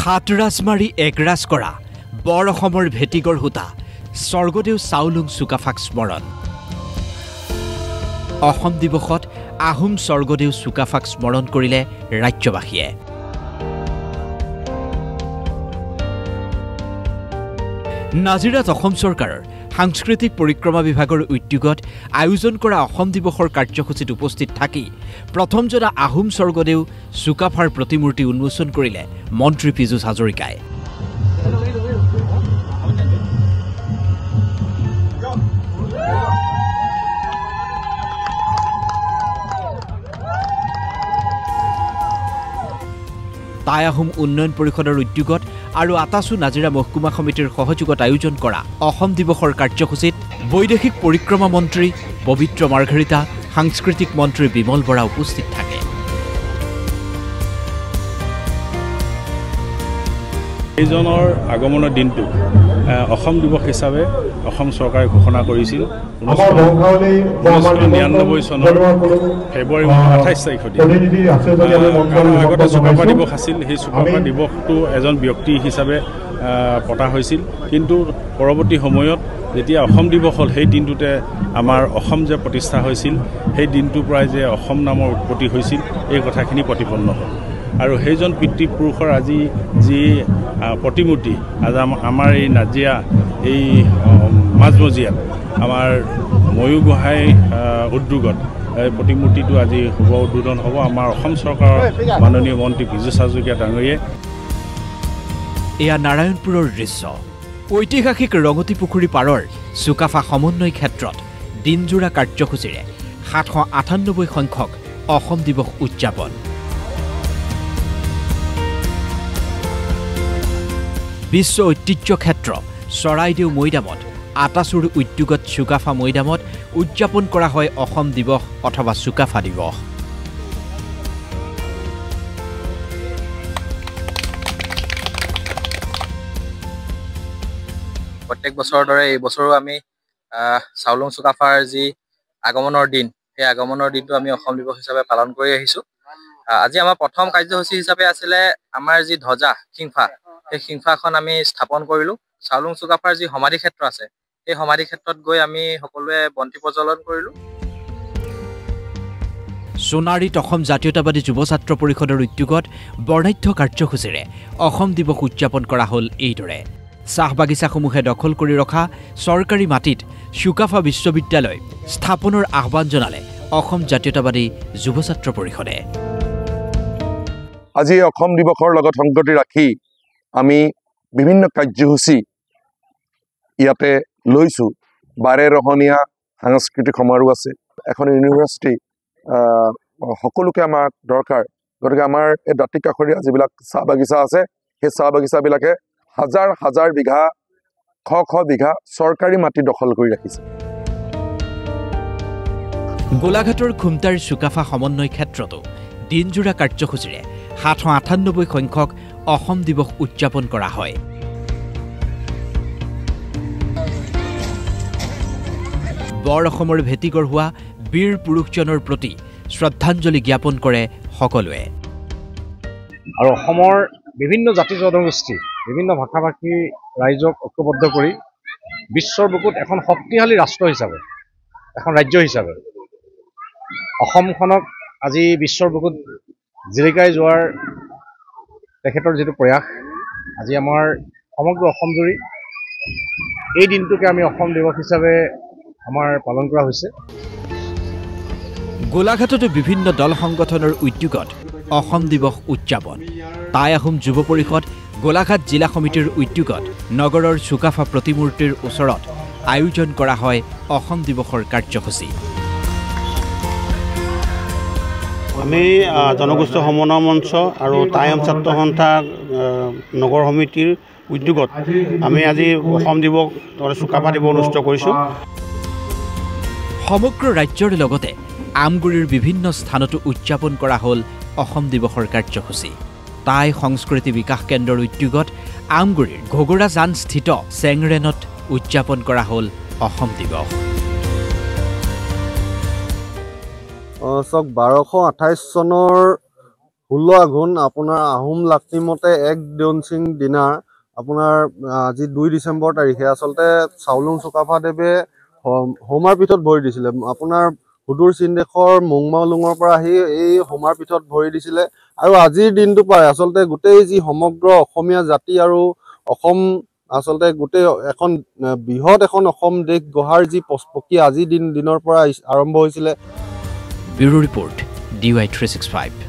হাতৰাজ মাৰি একৰাজ কৰা বৰ অসমৰ ভেটিগড় হোতা স্বৰ্গদেউ চাওলুং চুকাফাক স্মৰণ অসম দিৱসত আহোম স্বৰ্গদেউ চুকাফাক স্মৰণ কৰিলে ৰাজ্যবাসীয়ে নাজিৰাত অসম চৰকাৰৰ সাংস্কৃতিক পৰিক্ৰমা বিভাগৰ উদ্যোগত আয়োজন কৰা অসম দিৱসৰ কাৰ্যসূচীত উপস্থিত থাকি প্ৰথমজনা আহোম স্বৰ্গদেউ চুকাফাৰ প্ৰতিমূৰ্তি উন্মোচন কৰিলে মন্ত্ৰী পীযুষ হাজৰিকাই টাই আহোম উন্নয়ন পৰিষদৰ উদ্যোগত আৰু আটাচু নাজিৰা মহকুমা সমিতিৰ সহযোগত আয়োজন কৰা অসম দিৱসৰ কাৰ্যসূচীত বৈদেশিক পৰিক্ৰমা মন্ত্ৰী পবিত্ৰ মাৰ্ঘেৰিটা সাংস্কৃতিক মন্ত্ৰী বিমল বৰা উপস্থিত থাকে এইজনৰ আগমনৰ দিনটো অসম দিৱস হিচাপে অসম চৰকাৰে ঘোষণা কৰিছিল 1999 চনৰ ফেব্ৰুৱাৰী 28 তাৰিখত আগতে চুকাফা দিৱস আছিল সেই চুকাফা দিৱসটো এজন ব্যক্তি হিচাপে পতা হৈছিল কিন্তু পৰৱৰ্তী সময়ত যেতিয়া অসম দিৱস হ'ল সেই দিনটোতে আমাৰ অসম যে প্ৰতিষ্ঠা হৈছিল সেই দিনটোৰ পৰাই যে অসম নামৰ উৎপত্তি হৈছিল এই কথাখিনি প্ৰতিপন্ন হ'ল আৰু সেইজন পিতৃপুৰুষৰ আজি যি প্ৰতিমূৰ্তি আজি আমাৰ এই নাজিৰা এই মাজমজিয়াত আমাৰ ময়ূৰ গোহাঁই উদ্যোগত এই প্ৰতিমূৰ্তিটো আজি শুভ উদ্বোধন হ'ব আমাৰ অসম চৰকাৰৰ মাননীয় মন্ত্ৰী পীযুষ হাজৰিকা ডাঙৰীয়াই এয়া নাৰায়ণপুৰৰ দৃশ্য ঐতিহাসিক ৰঙতি পুখুৰী পাৰৰ চুকাফা সমন্বয় ক্ষেত্ৰত দিনজোৰা কাৰ্যসূচীৰে 798 সংখ্যক অসম দিৱস উদযাপন বিশ্ব ঐতিহ্য ক্ষেত্ৰ চৰাইদেউ মৈদামত আটাচুৰ উদ্যোগত চুকাফা মৈদামত উদযাপন কৰা হয় অসম দিৱস অথবা চুকাফা দিৱস প্ৰত্যেক বছৰৰ দৰে এই বছৰো আমি চাওলুং চুকাফাৰ যি আগমনৰ দিন সেই আগমনৰ দিনটো আমি অসম দিৱস হিচাপে পালন কৰি আহিছোঁ আজি আমাৰ প্ৰথম কাৰ্যসূচী হিচাপে আছিলে আমাৰ যি ধ্বজা সিংফা এই সিংফাখন আমি স্থাপন কৰিলোঁ চাওলুং চুকাফাৰ যি সমাধি ক্ষেত্ৰ আছে সেই সমাধি ক্ষেত্ৰত গৈ আমি সকলোৱে বন্তি প্ৰজ্বলন কৰিলোঁ সোণাৰীত অসম জাতীয়তাবাদী যুৱ ছাত্ৰ পৰিষদৰ উদ্যোগত বৰ্ণাঢ্য কাৰ্যসূচীৰে অসম দিৱস উদযাপন কৰা হ'ল এইদৰে চাহ বাগিচাসমূহে দখল কৰি ৰখা চৰকাৰী মাটিত চুকাফা বিশ্ববিদ্যালয় স্থাপনৰ আহ্বান জনালে অসম জাতীয়তাবাদী যুৱ ছাত্ৰ পৰিষদে আজি অসম দিৱসৰ লগত সংগতি ৰাখি আমি বিভিন্ন কাৰ্যসূচী ইয়াতে লৈছোঁ বাৰে ৰহণীয়া সাংস্কৃতিক সমাৰোহ আছে এখন ইউনিভাৰ্চিটি সকলোকে আমাক দৰকাৰ গতিকে আমাৰ এই দাঁতি কাষৰীয়া যিবিলাক চাহ বাগিচা আছে সেই চাহ বাগিচাবিলাকে হাজাৰ হাজাৰ বিঘা শ বিঘা চৰকাৰী মাটি দখল কৰি ৰাখিছে গোলাঘাটৰ খুমটাৰ চুকাফা সমন্বয় ক্ষেত্ৰতো দিনজোৰা কাৰ্যসূচীৰে 798 সংখ্যক অসম দিৱস উদযাপন কৰা হয় বৰ অসমৰ ভেটিগড় হোৱা বীৰ পুৰুষজনৰ প্ৰতি শ্ৰদ্ধাঞ্জলি জ্ঞাপন কৰে সকলোৱে আৰু অসমৰ বিভিন্ন জাতি জনগোষ্ঠী বিভিন্ন ভাষা ভাষী ৰাইজক ঐক্যবদ্ধ কৰি বিশ্বৰ বুকুত এখন শক্তিশালী ৰাষ্ট্ৰ হিচাপে এখন ৰাজ্য হিচাপে অসমখনক আজি বিশ্বৰ বুকুত জিলিকাই যোৱাৰ তেখেতৰ যিটো প্ৰয়াস আজি আমাৰ সমগ্ৰ অসম জুৰি এই দিনটোকে আমি অসম দিৱস হিচাপে আমাৰ পালন কৰা হৈছে গোলাঘাটতো বিভিন্ন দল সংগঠনৰ উদ্যোগত অসম দিৱস উদযাপন টাই আহোম যুৱ পৰিষদ গোলাঘাট জিলা সমিতিৰ উদ্যোগত নগৰৰ চুকাফা প্ৰতিমূৰ্তিৰ ওচৰত আয়োজন কৰা হয় অসম দিৱসৰ কাৰ্যসূচী আমি জনগোষ্ঠী সমন্বয় মঞ্চ আৰু টাই আহোম ছাত্ৰ সন্থা নগৰ সমিতিৰ উদ্যোগত আমি আজি অসম দিৱস চুকাফা দিৱস অনুষ্ঠিত কৰিছোঁ সমগ্ৰ ৰাজ্যৰ লগতে আমগুৰিৰ বিভিন্ন স্থানতো উদযাপন কৰা হ'ল অসম দিৱসৰ কাৰ্যসূচী টাই সংস্কৃতি বিকাশ কেন্দ্ৰৰ উদ্যোগত আমগুৰিৰ ঘগৰাজান স্থিত চেংৰেনত উদযাপন কৰা হ'ল অসম দিৱস 1228 চনৰ 16 আঘোণ আপোনাৰ আহোম লাকনিমতে 1 দেউনচিং দিনাৰ আপোনাৰ আজি 2 ডিচেম্বৰ তাৰিখে আচলতে চাউলুং চুকাফাদেৱে হোমাৰ পীঠত ভৰি দিছিলে আপোনাৰ সুদূৰ চীনদেশৰ মুংমাওলুঙৰ পৰা আহি এই হোমাৰ পীঠত ভৰি দিছিলে আৰু আজিৰ দিনটো পায় আচলতে গোটেই যি সমগ্ৰ অসমীয়া জাতি আৰু অসম আচলতে গোটেই এখন বৃহৎ এখন অসম দেশ গঢ়াৰ যি প্ৰক্ৰিয়া আজি দিনৰ পৰা আৰম্ভ হৈছিলে। Bureau report DY 365।